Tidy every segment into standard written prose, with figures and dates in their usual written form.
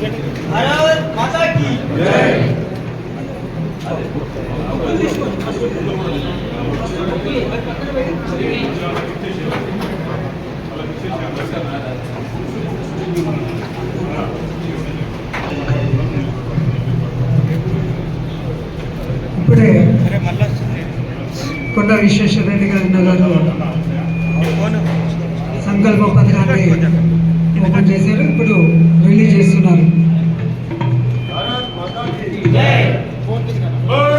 भारत माता की जय। ఇప్పుడే కొండ విశ్వేశ్వరరెడ్డి గారు సంకల్ప పథకాన్ని ఓపెన్ చేశారు. ఇప్పుడు రిలీజ్ చేస్తున్నారు. भारत माता की जय।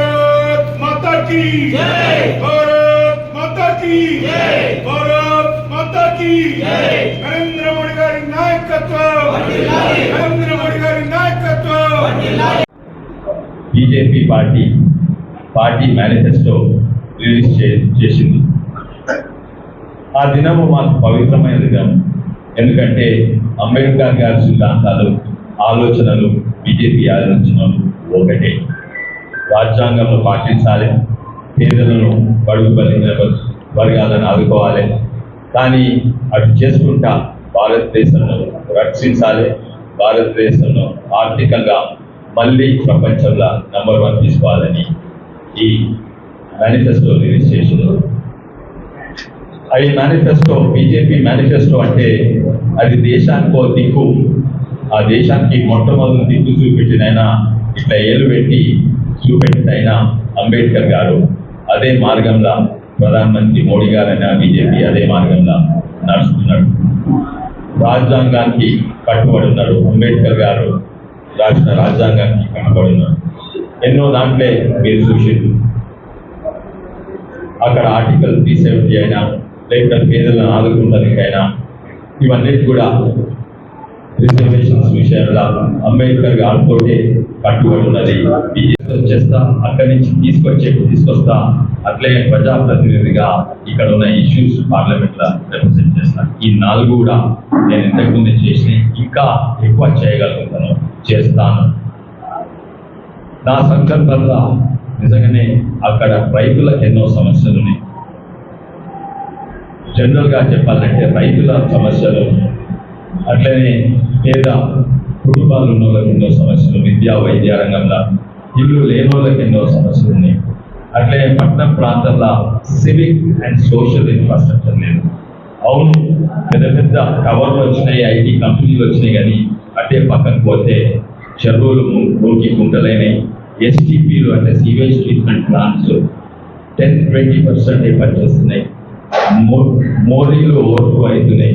भारत माता की जय। भारत माता की जय। भारत माता की जय। नरेंद्र मोदी गारी नायकत्व, नरेंद्र मोदी गारी नायकत्व। बीजेपी పార్టీ మేనిఫెస్టో రిలీజ్ చేసింది. ఆ దినము మాకు పవిత్రమైన దినం. ఎందుకంటే అంబేద్కర్ గారి సిద్ధాంతాలు, ఆలోచనలు, బీజేపీ ఆలోచనలు ఒకటే. రాజ్యాంగంలో పాటించాలి, పేదలను, బడుగు బలహీన వర్గాలను ఆదుకోవాలి. కానీ అటు చేసుకుంటా భారతదేశంలో రక్షించాలి, భారతదేశంలో ఆర్థికంగా మళ్ళీ ప్రపంచంలో నంబర్ 1 తీసుకోవాలని ఈ మేనిఫెస్టో రిలీజ్ చేసింది. అది మేనిఫెస్టో, బీజేపీ మేనిఫెస్టో అంటే అది దేశానికో దిక్కు. ఆ దేశానికి మొట్టమొదటి దిక్కు చూపెట్టినైనా, ఇట్లా ఏలు పెట్టి చూపెట్టినైనా అంబేద్కర్ గారు. అదే మార్గంలో ప్రధానమంత్రి మోడీ గారైనా బీజేపీ అదే మార్గంలో నడుస్తున్నాడు. రాజ్యాంగానికి కట్టుబడి ఉన్నాడు. అంబేద్కర్ గారు రాసిన రాజ్యాంగానికి కట్టుబడి ఉన్నాడు. ఎన్నో దాంట్లో మీరు చూసిండు. అక్కడ ఆర్టికల్ 370 అయినా, లేకపోతే పేదలను ఆదుకుంటానికైనా, ఇవన్నీ కూడా రిజర్వేషన్స్ విషయంలో అంబేద్కర్ గారితో కట్టుబడి ఉన్నది. బీజేపీ చేస్తా, అక్కడి నుంచి తీసుకొస్తా, అట్లే ప్రజాప్రతినిధిగా ఇక్కడ ఉన్న ఇష్యూస్ పార్లమెంట్లో రిప్రజెంట్ చేస్తాను. ఈ 4 కూడా నేను ఇంతకుముందు చేసి ఇంకా ఎక్కువ చేయగలుగుతాను, చేస్తాను. నా సంకల్పంలో నిజంగానే అక్కడ రైతులకు ఎన్నో సమస్యలు ఉన్నాయి. జనరల్గా చెప్పాలంటే రైతుల సమస్యలు, అట్లనే పేద కుటుంబాలు ఉన్న వాళ్ళకి ఎన్నో సమస్యలు, విద్యా వైద్య రంగంలో ఇల్లు లేని వాళ్ళకి ఎన్నో సమస్యలు ఉన్నాయి. అట్లనే పట్టణ ప్రాంతాల్లో సివిక్ అండ్ సోషల్ ఇన్ఫ్రాస్ట్రక్చర్ లేదు. అవును, పెద్ద పెద్ద టవర్లు వచ్చినాయి, ఐటీ కంపెనీలు వచ్చినాయి, కానీ అట్టే పక్కన పోతే చెరువులు మురికి కుంటలైనవి. ఎస్టీపీలు అంటే సీవేజ్ ట్రీట్మెంట్ ప్లాంట్స్ 10-20% పనిచేస్తున్నాయి. మోరీలు ఓట్లు అవుతున్నాయి.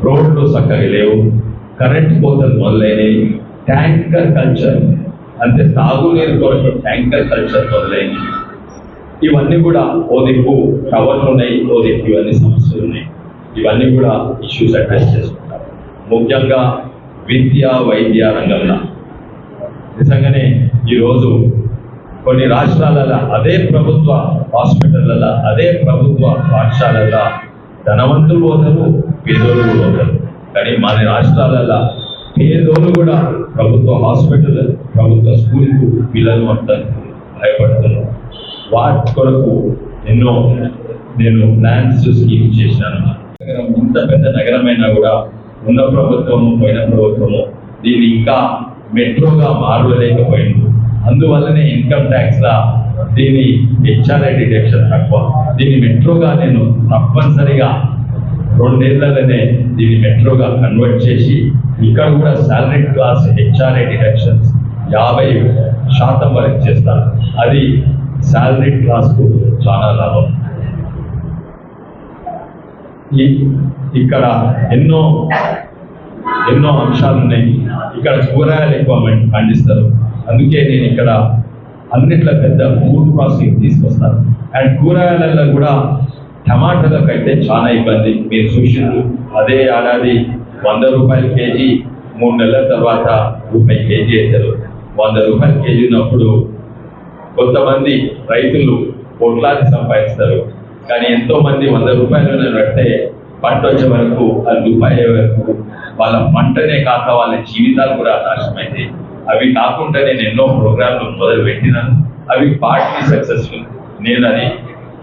రోడ్లు చక్కగా లేవు. కరెంట్ కోతలు మొదలైనవి. ట్యాంకర్ కల్చర్ అంటే తాగునీరు కొరకు ట్యాంకర్ కల్చర్ మొదలైనవి. ఇవన్నీ కూడా ఓ దిక్కు టవర్లు ఉన్నాయి, ఓ దిక్కు ఇవన్నీ సమస్యలు ఉన్నాయి. ఇవన్నీ కూడా ఇష్యూస్ అడ్రస్ చేసుకుంటారు. ముఖ్యంగా విద్యా వైద్య రంగంలో నిజంగానే ఈరోజు కొన్ని రాష్ట్రాలలో అదే ప్రభుత్వ హాస్పిటళ్ళలో, అదే ప్రభుత్వ పాఠశాలల్లో ధనవంతులు పోతారు, పేదోళ్ళు పోతారు. కానీ మన రాష్ట్రాలలో పేదోళ్ళు కూడా ప్రభుత్వ హాస్పిటల్, ప్రభుత్వ స్కూల్కు పిల్లలు అంతా భయపడుతున్నారు. వాటి కొరకు ఎన్నో నేను ప్లాన్స్ స్కీమ్స్ చేశాను. ఇంత పెద్ద నగరమైనా కూడా ఉన్న ప్రభుత్వము, పోయిన ప్రభుత్వము దీన్ని ఇంకా మెట్రోగా మారలేకపోయింది. అందువల్లనే ఇన్కమ్ ట్యాక్స్ లా దీని హెచ్ఆర్ఐ డిడక్షన్ తక్కువ. దీన్ని మెట్రోగా నేను తప్పనిసరిగా 2 ఏళ్లలోనే దీన్ని మెట్రోగా కన్వర్ట్ చేసి ఇక్కడ కూడా శాలరీ క్లాస్ హెచ్ఆర్ఐ డిడక్షన్స్ 50% వరకు చేస్తాను. అది శాలరీ క్లాస్కు చాలా లాభం. ఇక్కడ ఎన్నో అంశాలు ఉన్నాయి. ఇక్కడ కూరగాయలు ఎక్కువ పండిస్తారు. అందుకే నేను ఇక్కడ అన్నిట్లో పెద్ద ఫుడ్ ప్రాసెసింగ్ తీసుకొస్తాను. అండ్ కూరగాయలలో కూడా టమాటాలకు అయితే చాలా ఇబ్బంది. మీరు చూసిండ్రు, అదే ఏడాది 100 రూపాయల కేజీ, 3 నెలల తర్వాత రూపాయి కేజీ అవుతారు. 100 రూపాయల కేజీ ఉన్నప్పుడు కొంతమంది రైతులు కోట్లాది సంపాదిస్తారు. కానీ ఎంతో మంది 100 రూపాయలు పడితే పంట వచ్చే వరకు, అది రూపాయి వరకు వాళ్ళ పంటనే కాక వాళ్ళ జీవితాలు కూడా నాశనమైతాయి. అవి కాకుండా నేను ఎన్నో ప్రోగ్రాంలు మొదలు పెట్టినాను. అవి పార్ట్లీ సక్సెస్ఫుల్. నేను అది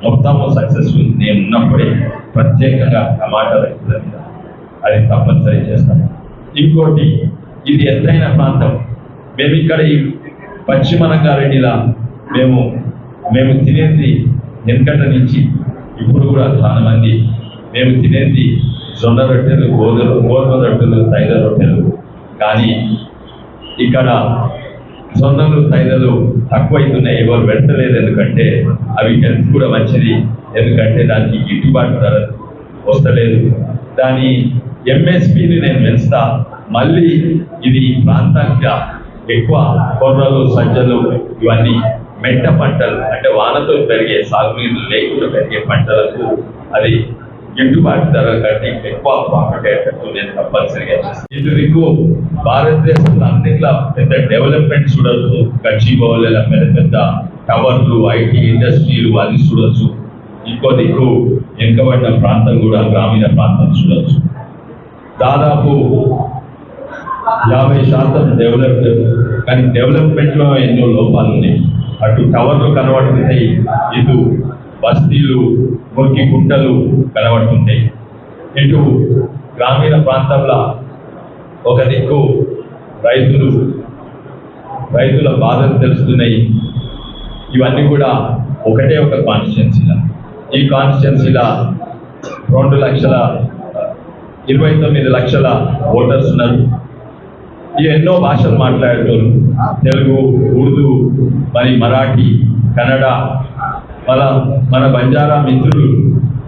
మొత్తము సక్సెస్ఫుల్. నేను ఉన్నప్పుడే ప్రత్యేకంగా టమాటా రైతుల మీద అది తప్పనిసరి చేస్తాను. ఇంకోటి ఇది ఎత్తైన ప్రాంతం. మేము ఇక్కడ ఈ పశ్చిమ రంగారెడ్డిలా మేము తినేది వెనకట నుంచి ఇప్పుడు కూడా చాలా మంది మేము తినేది జొన్న రొట్టెలు, గోధుమ రొట్టెలు, తైల రొట్టెలు. కానీ ఇక్కడ జొన్నలు, తైలలు తక్కువైతున్నాయి, ఎవరు పెడతలేదు. ఎందుకంటే అవి హెల్త్ కూడా మంచిది, ఎందుకంటే దానికి గిట్టుబాటు ధర వస్తలేదు. దాని ఎంఎస్పిని నేను పెంచుతా. మళ్ళీ ఇది ప్రాంతంగా ఎక్కువ కొర్రలు, సజ్జలు ఇవన్నీ మెట్ట పంటలు, అంటే వానతో పెరిగే, సాగునీరు లేకుండా పెరిగే పంటలకు అది గిట్టుబాటు ధర కంటే ఎక్కువ ప్రాఫిట్ అయ్యేటట్టు నేను తప్పనిసరిగా ఇటు దిక్కు భారతదేశంలో అన్నిట్లా పెద్ద డెవలప్మెంట్ చూడొచ్చు. గచ్చిబౌలిలో పెద్ద పెద్ద టవర్లు, ఐటీ ఇండస్ట్రీలు అది చూడొచ్చు. ఇంకో దిక్కు వెనుకబడిన ప్రాంతం కూడా గ్రామీణ ప్రాంతం చూడొచ్చు. దాదాపు 50% డెవలప్డ్, కానీ డెవలప్మెంట్ లో ఎన్నో లోపాలు ఉన్నాయి. అటు టవర్లు కనబడుతుంటాయి, ఇటు బస్తీలు, మురికి గుంటలు కనబడుతుంటాయి. ఇటు గ్రామీణ ప్రాంతంలో ఒక దిక్కు రైతుల బాధలు తెలుస్తున్నాయి. ఇవన్నీ కూడా ఒకటే ఒక కాన్స్టిట్యున్సీలా. ఈ కాన్స్టిట్యున్సీలా 2,29 లక్షల ఓటర్స్ ఉన్నారు. ఈ ఎన్నో భాషలు మాట్లాడేటోళ్ళు, తెలుగు, ఉర్దూ, మరి మరాఠీ, కన్నడ, మన బంజారా మిత్రులు,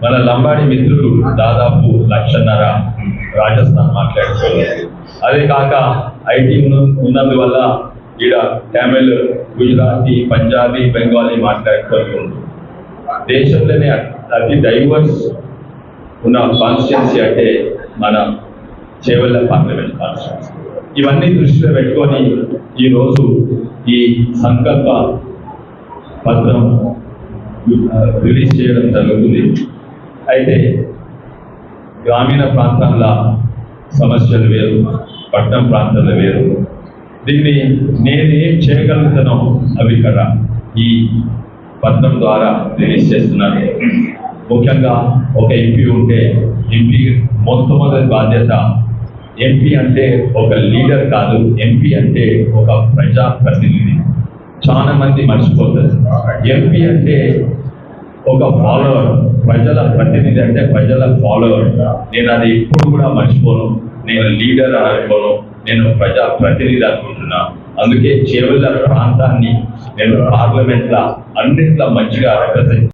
మన లంబాడి మిత్రులు దాదాపు 1,50,000 రాజస్థాన్ మాట్లాడేటోళ్ళు. అదే కాక ఐటీ ఉన్నందువల్ల ఈడ తమిళ్, గుజరాతీ, పంజాబీ, బెంగాలీ మాట్లాడేటోళ్ళు. దేశంలోనే అతి డైవర్స్ ఉన్న కాన్స్టిట్యున్సీ అంటే మన చేవెళ్ళ పార్లమెంట్ కాన్స్టిట్యున్సీ. ఇవన్నీ దృష్టిలో పెట్టుకొని ఈరోజు ఈ సంకల్ప పత్రం రిలీజ్ చేయడం జరుగుతుంది. అయితే గ్రామీణ ప్రాంతాల సమస్యలు వేరు, పట్టణ ప్రాంతాలు వేరు. దీన్ని నేనేం చేయగలుగుతానో అవి ఇక్కడ ఈ పత్రం ద్వారా రిలీజ్ చేస్తున్నాను. ముఖ్యంగా ఒక ఎంపీ ఉంటే ఎంపీ మొట్టమొదటి బాధ్యత, ఎంపీ అంటే ఒక లీడర్ కాదు, ఎంపీ అంటే ఒక ప్రజాప్రతినిధి. చాలా మంది మర్చిపోతారు. ఎంపీ అంటే ఒక ఫాలోవర్, ప్రజల ప్రతినిధి అంటే ప్రజల ఫాలోవర్. నేను అది ఎప్పుడు కూడా మర్చిపోను. నేను లీడర్ అని అనుకోను, నేను ప్రజా ప్రతినిధి అనుకుంటున్నా. అందుకే చేవెళ్ళ ప్రాంతాన్ని నేను పార్లమెంట్లో అన్నింటిలో మంచిగా రిప్రజెంట్